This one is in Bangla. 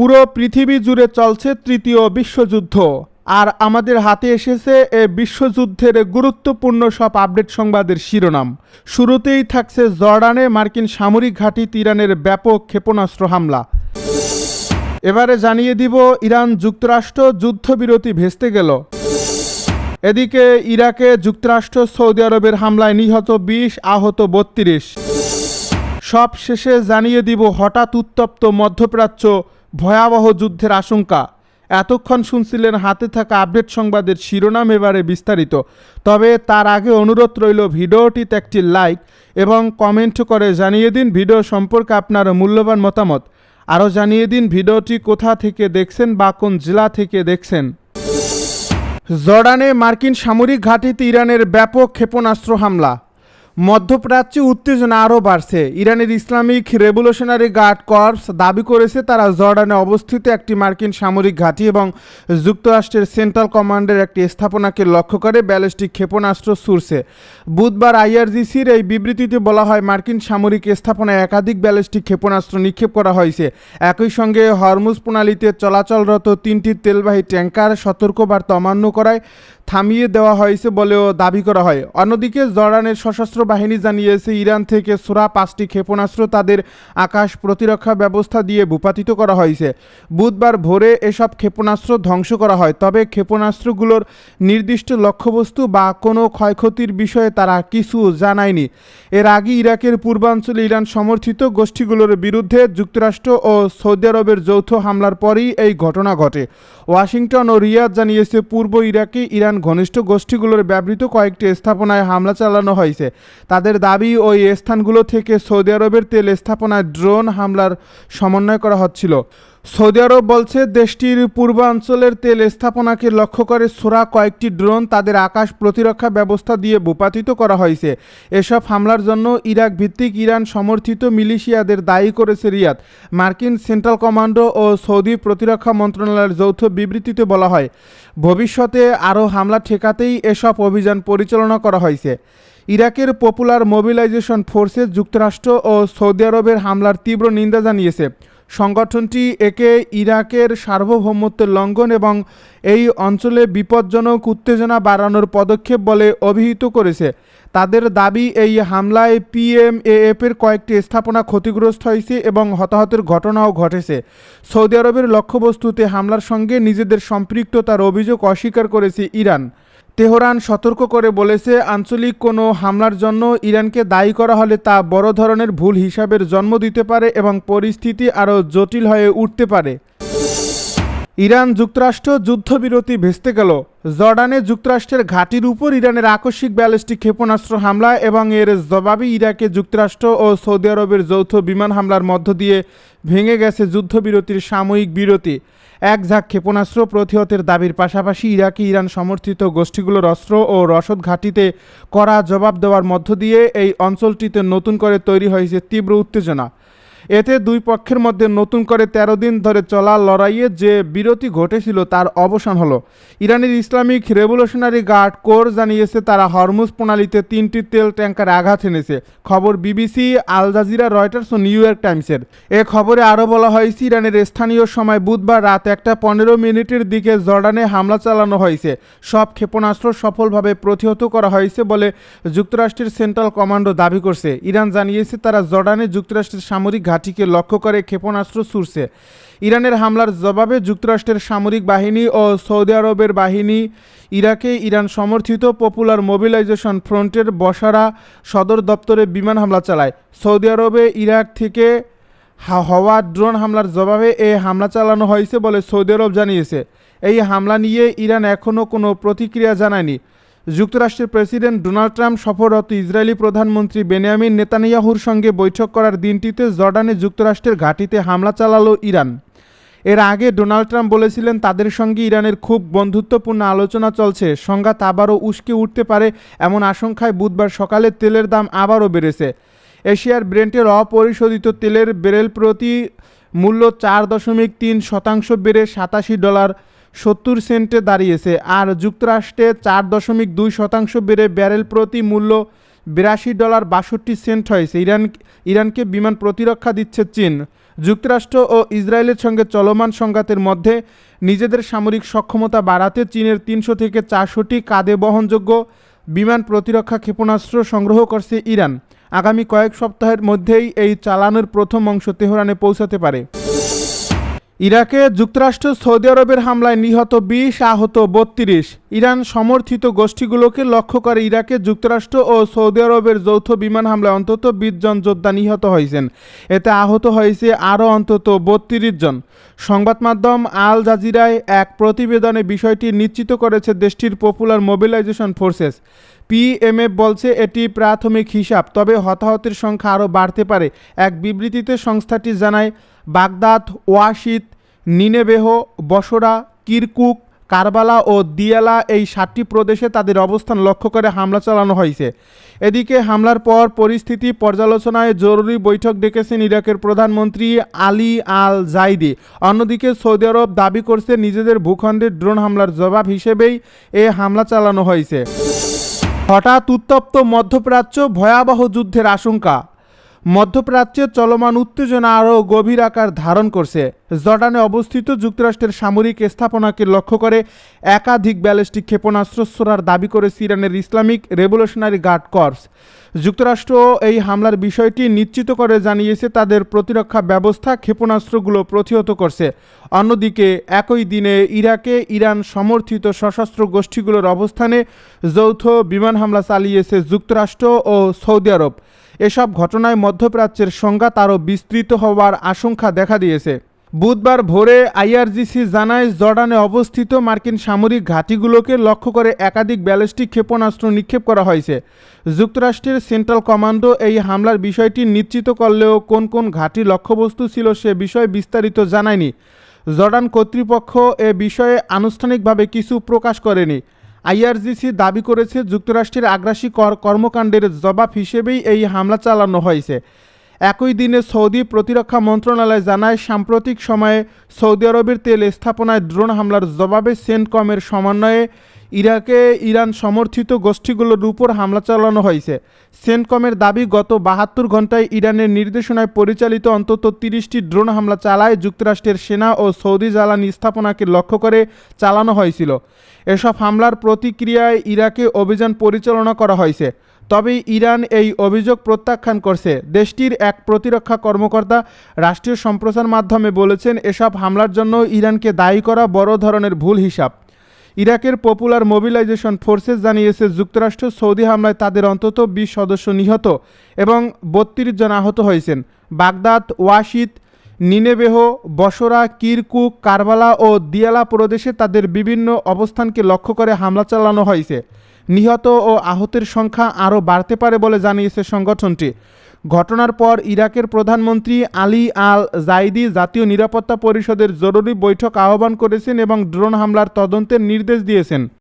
পুরো পৃথিবী জুড়ে চলছে তৃতীয় বিশ্বযুদ্ধ, আর আমাদের হাতে এসেছে এ বিশ্বযুদ্ধের গুরুত্বপূর্ণ সব আপডেট সংবাদের শিরোনাম। শুরুতেই থাকছে জর্ডানে মার্কিন সামরিক ঘাঁটিতে ইরানের ব্যাপক ক্ষেপণাস্ত্র হামলা। এবারে জানিয়ে দিব ইরান যুক্তরাষ্ট্র যুদ্ধবিরতি ভেস্তে গেল। এদিকে ইরাকে যুক্তরাষ্ট্র সৌদি আরবের হামলায় নিহত 20, আহত 32। সব শেষে জানিয়ে দিব হঠাৎ উত্তপ্ত মধ্যপ্রাচ্য, ভয়াবহ যুদ্ধের আশঙ্কা। এতক্ষণ শুনছিলেন হাতে থাকা আপডেট সংবাদের শিরোনাম, এবারে বিস্তারিত। তবে তার আগে অনুরোধ রইল ভিডিওটিতে একটি লাইক এবং কমেন্ট করে জানিয়ে দিন ভিডিও সম্পর্কে আপনার মূল্যবান মতামত। আরও জানিয়ে দিন ভিডিওটি কোথা থেকে দেখছেন বা কোন জেলা থেকে দেখছেন। জর্ডানে মার্কিন সামরিক ঘাঁটিতে ইরানের ব্যাপক ক্ষেপণাস্ত্র হামলা। মধ্যপ্রাচ্যে উত্তেজনা আরও বাড়ছে। ইরানের ইসলামিক রেভলিউশনারি গার্ড কর্পস দাবি করেছে তারা জর্ডানে অবস্থিত একটি মার্কিন সামরিক ঘাঁটি এবং যুক্তরাষ্ট্রের সেন্ট্রাল কমান্ডের একটি স্থাপনাকে লক্ষ্য করে ব্যালিস্টিক ক্ষেপণাস্ত্র ছুড়ছে। বুধবার আইআরজিসির এই বিবৃতিতে বলা হয়, মার্কিন সামরিক স্থাপনায় একাধিক ব্যালিস্টিক ক্ষেপণাস্ত্র নিক্ষেপ করা হয়েছে। একই সঙ্গে হরমুজ প্রণালীতে চলাচলরত 3টি তেলবাহী ট্যাঙ্কার সতর্কবার্তা অমান্য করায় থামিয়ে দেওয়া হয়েছে বলেও দাবি করা হয়। অন্যদিকে জর্ডানের সশস্ত্র বাহিনী জানিয়েছে ইরান থেকে ছোড়া 5টি ক্ষেপণাস্ত্র তাদের আকাশ প্রতিরক্ষা ব্যবস্থা দিয়ে ভূপাতিত করা হয়েছে। বুধবার ভোরে এসব ক্ষেপণাস্ত্র ধ্বংস করা হয়, তবে ক্ষেপণাস্ত্রগুলোর নির্দিষ্ট লক্ষ্যবস্তু বা কোনো ক্ষয়ক্ষতির বিষয়ে তারা কিছু জানায়নি। এর আগে ইরাকের পূর্বাঞ্চলে ইরান সমর্থিত গোষ্ঠীগুলোর বিরুদ্ধে যুক্তরাষ্ট্র ও সৌদি আরবের যৌথ হামলার পরই এই ঘটনা ঘটে। ওয়াশিংটন ও রিয়াদ জানিয়েছে পূর্ব ইরাকে ইরান ঘনিষ্ঠ গোষ্ঠীগুলোর ব্যবহৃত কয়েকটি স্থাপনায় হামলা চালানো হয়েছে। তাদের দাবি ওই স্থানগুলো থেকে সৌদি আরবের তেল স্থাপনায় ড্রোন হামলার সমন্বয় করা হচ্ছিল। সৌদি আরব বলছে দেশটির পূর্বাঞ্চলের তেল স্থাপনাকে লক্ষ্য করে ছোড়া কয়েকটি ড্রোন তাদের আকাশ প্রতিরক্ষা ব্যবস্থা দিয়ে ভূপাতিত করা হয়েছে। এসব হামলার জন্য ইরাক ভিত্তিক ইরান সমর্থিত মিলিশিয়াদের দায়ী করেছে রিয়াদ। মার্কিন সেন্ট্রাল কমান্ডো ও সৌদি প্রতিরক্ষা মন্ত্রণালয়ের যৌথ বিবৃতিতে বলা হয়, ভবিষ্যতে আরও হামলা ঠেকাতেই এসব অভিযান পরিচালনা করা হয়েছে। ইরাকের পপুলার মোবিলাইজেশন ফোর্সে যুক্তরাষ্ট্র ও সৌদি আরবের হামলার তীব্র নিন্দা জানিয়েছে। সংগঠনটি একে ইরাকের সার্বভৌমত্বের লঙ্ঘন এবং এই অঞ্চলে বিপজ্জনক উত্তেজনা বাড়ানোর পদক্ষেপ বলে অভিহিত করেছে। তাদের দাবি, এই হামলায় পিএমএএফের কয়েকটি স্থাপনা ক্ষতিগ্রস্ত হয়েছে এবং হতাহতের ঘটনাও ঘটেছে। সৌদি আরবের লক্ষ্যবস্তুতে হামলার সঙ্গে নিজেদের সম্পৃক্ততার অভিযোগ অস্বীকার করেছে ইরান। তেহরান সতর্ক করে বলেছে, আঞ্চলিক কোনো হামলার জন্য ইরানকে দায়ী করা হলে তা বড় ধরনের ভুল হিসাবের জন্ম দিতে পারে এবং পরিস্থিতি আরও জটিল হয়ে উঠতে পারে। ইরান যুক্তরাষ্ট্র যুদ্ধবিরতি ভেস্তে গেল। জর্ডানে যুক্তরাষ্ট্রের ঘাঁটির উপর ইরানের আকস্মিক ব্যালিস্টিক ক্ষেপণাস্ত্র হামলা এবং এর জবাবে ইরাকে যুক্তরাষ্ট্র ও সৌদি আরবের যৌথ বিমান হামলার মধ্য দিয়ে ভেঙে গেছে যুদ্ধবিরতির সাময়িক বিরতি। এক ঝাঁক ক্ষেপণাস্ত্র প্রতিহতের দাবির পাশাপাশি ইরাকে ইরান সমর্থিত গোষ্ঠীগুলোর অস্ত্র ও রসদ ঘাঁটিতে কড়া জবাব দেওয়ার মধ্য দিয়ে এই অঞ্চলটিতে নতুন করে তৈরি হয়েছে তীব্র উত্তেজনা। এতে দুই পক্ষের মধ্যে নতুন করে 13 দিন ধরে চলা লড়াইয়ে যে বিরতি ঘটেছিল তার অবসান হলো। ইরানের ইসলামিক রেভলিউশনারি গার্ড কোর জানিয়েছে তারা হরমুজ প্রণালীতে 3টি তেল ট্যাঙ্কারে আঘাত এনেছে। খবর বিবিসি, আল জাজিরা, রয়টার্স ও নিউ ইয়র্ক টাইমসের। এ খবরে আরও বলা হয়েছে, ইরানের স্থানীয় সময় বুধবার রাত 1:15 দিকে জর্ডানে হামলা চালানো হয়েছে। সব ক্ষেপণাস্ত্র সফলভাবে প্রতিহত করা হয়েছে বলে যুক্তরাষ্ট্রের সেন্ট্রাল কমান্ডো দাবি করছে। ইরান জানিয়েছে তারা জর্ডানে যুক্তরাষ্ট্রের সামরিক ঘাঁটিকে লক্ষ্য করে ক্ষেপণাস্ত্র ছুড়ছে। ইরানের হামলার জবাবে যুক্তরাষ্ট্রের সামরিক বাহিনী ও সৌদি আরবের বাহিনী ইরাকে ইরান সমর্থিত পপুলার মোবিলাইজেশন ফ্রন্টের বসারা সদর দপ্তরে বিমান হামলা চালায়। সৌদি আরবে ইরাক থেকে হওয়া ড্রোন হামলার জবাবে এ হামলা চালানো হয়েছে বলে সৌদি আরব জানিয়েছে। এই হামলা নিয়ে ইরান এখনও কোনো প্রতিক্রিয়া জানায়নি। যুক্তরাষ্ট্রের প্রেসিডেন্ট ডোনাল্ড ট্রাম্প সফররত ইসরায়েলি প্রধানমন্ত্রী বেনিয়ামিন নেতানিয়াহুর সঙ্গে বৈঠক করার দিনটিতে জর্ডানে যুক্তরাষ্ট্রের ঘাঁটিতে হামলা চালালো ইরান। এর আগে ডোনাল্ড ট্রাম্প বলেছিলেন তাদের সঙ্গে ইরানের খুব বন্ধুত্বপূর্ণ আলোচনা চলছে, সংঘাত আবারও উস্কে উঠতে পারে এমন আশঙ্কায় বুধবার সকালে তেলের দাম আবারও বেড়েছে। এশিয়ার ব্রেন্টের অপরিশোধিত তেলের ব্যারেল প্রতি মূল্য 4.3% বেড়ে $87.70 দাঁড়িয়েছে, আর যুক্তরাষ্ট্রে 4.2% বেড়ে ব্যারেল প্রতি মূল্য $82.62 হয়েছে। ইরানকে বিমান প্রতিরক্ষা দিচ্ছে চীন। যুক্তরাষ্ট্র ও ইসরায়েলের সঙ্গে চলমান সংঘাতের মধ্যে নিজেদের সামরিক সক্ষমতা বাড়াতে চীনের 300 থেকে 400টি কাঁধে বহনযোগ্য বিমান প্রতিরক্ষা ক্ষেপণাস্ত্র সংগ্রহ করছে ইরান। আগামী কয়েক সপ্তাহের মধ্যেই এই চালানোর প্রথম অংশ তেহরানে পৌঁছাতে পারে। ইরাকে যুক্তরাষ্ট্র সৌদি আরবের হামলায় নিহত 20, আহত 32। ইরান সমর্থিত গোষ্ঠীগুলোকে লক্ষ্য করে ইরাকে যুক্তরাষ্ট্র ও সৌদি আরবের যৌথ বিমান হামলায় অন্তত 20 জন যোদ্ধা নিহত হয়েছেন। এতে আহত হয়েছে আরও অন্তত 32 জন। সংবাদ মাধ্যম আল জাজিরায় এক প্রতিবেদনে বিষয়টি নিশ্চিত করেছে দেশটির পপুলার মোবিলাইজেশন ফোর্সেস। পিএমএফ বলছে এটি প্রাথমিক হিসাব, তবে হতাহতের সংখ্যা আরও বাড়তে পারে। এক বিবৃতিতে সংস্থাটি জানায়, বাগদাদ, ওয়াশিদ, নিনেভেহ, বসরা, কিরকুক, কারবালা ও দিয়ালা এই 7টি প্রদেশে তাদের অবস্থান লক্ষ্য করে হামলা চালানো হয়েছে। এদিকে হামলার পর পরিস্থিতি পর্যালোচনায় জরুরি বৈঠক ডেকেছেন ইরাকের প্রধানমন্ত্রী আলী আল জাইদি। অন্যদিকে সৌদি আরব দাবি করছে নিজেদের ভূখণ্ডে ড্রোন হামলার জবাব হিসেবেই এ হামলা চালানো হয়েছে। হঠাৎ উত্তপ্ত মধ্যপ্রাচ্য, ভয়াবহ যুদ্ধের আশঙ্কা। মধ্যপ্রাচ্যে চলমান উত্তেজনা আরও গভীর আকার ধারণ করছে। জর্ডানে অবস্থিত যুক্তরাষ্ট্রের সামরিক স্থাপনাকে লক্ষ্য করে একাধিক ব্যালিস্টিক ক্ষেপণাস্ত্র ছোড়ার দাবি করেছে ইরানের ইসলামিক রেভলিউশনারি গার্ড কর্পস। যুক্তরাষ্ট্র এই হামলার বিষয়টি নিশ্চিত করে জানিয়েছে তাদের প্রতিরক্ষা ব্যবস্থা ক্ষেপণাস্ত্রগুলো প্রতিহত করছে। অন্যদিকে একই দিনে ইরাকে ইরান সমর্থিত সশস্ত্র গোষ্ঠীগুলোর অবস্থানে যৌথ বিমান হামলা চালিয়েছে যুক্তরাষ্ট্র ও সৌদি আরব। এসব ঘটনায় মধ্যপ্রাচ্যের সংঘাত আরও বিস্তৃত হওয়ার আশঙ্কা দেখা দিয়েছে। বুধবার ভোরে আইআরজিসি জানায়, জর্ডানে অবস্থিত মার্কিন সামরিক ঘাঁটিগুলোকে লক্ষ্য করে একাধিক ব্যালিস্টিক ক্ষেপণাস্ত্র নিক্ষেপ করা হয়েছে। যুক্তরাষ্ট্রের সেন্ট্রাল কমান্ডো এই হামলার বিষয়টি নিশ্চিত করলেও কোন কোন ঘাঁটি লক্ষ্যবস্তু ছিল সে বিষয়ে বিস্তারিত জানায়নি। জর্ডান কর্তৃপক্ষ এ বিষয়ে আনুষ্ঠানিকভাবে কিছু প্রকাশ করেনি। আইআরজিসি দাবি করেছে যুক্তরাষ্ট্রের আগ্রাসী কর্মকাণ্ডের জবাব হিসেবেই এই হামলা চালানো হয়েছে। একই দিনে সৌদি প্রতিরক্ষা মন্ত্রণালয় জানায়, সাম্প্রতিক সময়ে সৌদি আরবের তেল স্থাপনায় ড্রোন হামলার জবাবে সেন্টকমের সমন্বয়ে ইরাকে ইরান সমর্থিত গোষ্ঠীগুলোর উপর হামলা চালানো হয়েছে। সেন্টকমের দাবি, গত 72 ঘন্টায় ইরানের নির্দেশনায় পরিচালিত অন্তত 30টি ড্রোন হামলা চালায় যুক্তরাষ্ট্রের সেনা ও সৌদি জ্বালানি স্থাপনাকে লক্ষ্য করে চালানো হয়েছিল। এসব হামলার প্রতিক্রিয়ায় ইরাকে অভিযান পরিচালনা করা হয়েছে, তবে ইরান এই অভিযোগ প্রত্যাখ্যান করছে। দেশটির এক প্রতিরক্ষা কর্মকর্তা রাষ্ট্রীয় সম্প্রচার মাধ্যমে বলেছেন, এসব হামলার জন্য ইরানকে দায়ী করা বড় ধরনের ভুল হিসাব। ইরাকের পপুলার মোবিলাইজেশন ফোর্সেস জানিয়েছে, যুক্তরাষ্ট্র সৌদি হামলায় তাদের অন্তত 20 সদস্য নিহত এবং 32 জন আহত হয়েছেন। বাগদাদ, ওয়াশিদ, নিনেভেহ, বসরা, কিরকুক, কারবালা ও দিয়ালা প্রদেশে তাদের বিভিন্ন অবস্থানকে লক্ষ্য করে হামলা চালানো হয়েছে। নিহত ও আহতের সংখ্যা আরও বাড়তে পারে বলে জানিয়েছে সংগঠনটি। ঘটনার পর ইরাকের প্রধানমন্ত্রী আলী আল জাইদি জাতীয় নিরাপত্তা পরিষদের জরুরি বৈঠক আহ্বান করেছেন এবং ড্রোন হামলার তদন্তের নির্দেশ দিয়েছেন।